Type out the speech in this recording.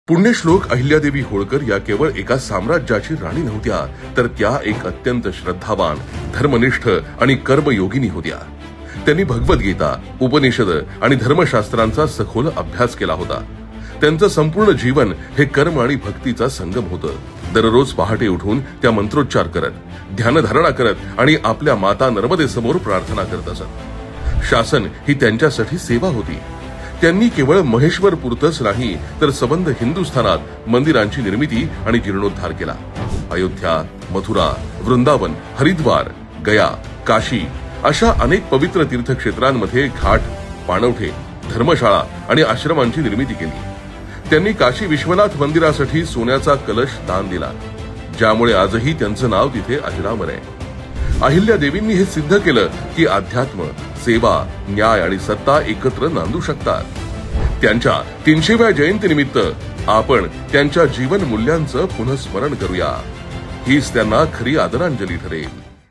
पुण्यश्लोक अहिल्यादेवी होळकर या केवळ एका साम्राज्याची राणी नव्हत्या, तर त्या एक अत्यंत श्रद्धावान, धर्मनिष्ठ आणि कर्मयोगिनी होत्या. त्यांनी भगवद्गीता, उपनिषद आणि धर्मशास्त्रांचा सखोल अभ्यास केला होता. त्यांचं संपूर्ण जीवन हे कर्म आणि भक्तीचा संगम होतं. दररोज पहाटे उठून त्या मंत्रोच्चार करत, ध्यानधारणा करत आणि आपल्या माता नर्मदेसमोर प्रार्थना करत असत. शासन ही त्यांच्यासाठी सेवा होती. त्यांनी केवळ महेश्वरपुरतच नाही, तर सबंध हिंदुस्थानात मंदिरांची निर्मिती आणि जीर्णोद्धार केला. अयोध्या, मथुरा, वृंदावन, हरिद्वार, गया, काशी अशा अनेक पवित्र तीर्थक्षेत्रांमध्ये घाट, पाणवठे, धर्मशाळा आणि आश्रमांची निर्मिती केली. त्यांनी काशी विश्वनाथ मंदिरासाठी सोन्याचा कलश दान दिला, ज्यामुळे आजही त्यांचं नाव तिथे अजरामर आहे. अहिल्यादेवींनी हे सिद्ध केलं की अध्यात्म, सेवा, न्याय आणि सत्ता एकत्र नांदू शकतात. त्यांच्या 300व्या जयंतीनिमित्त आपण त्यांच्या जीवन मूल्यांचं पुनःस्मरण करूया. हीच त्यांना खरी आदरांजली ठरेल.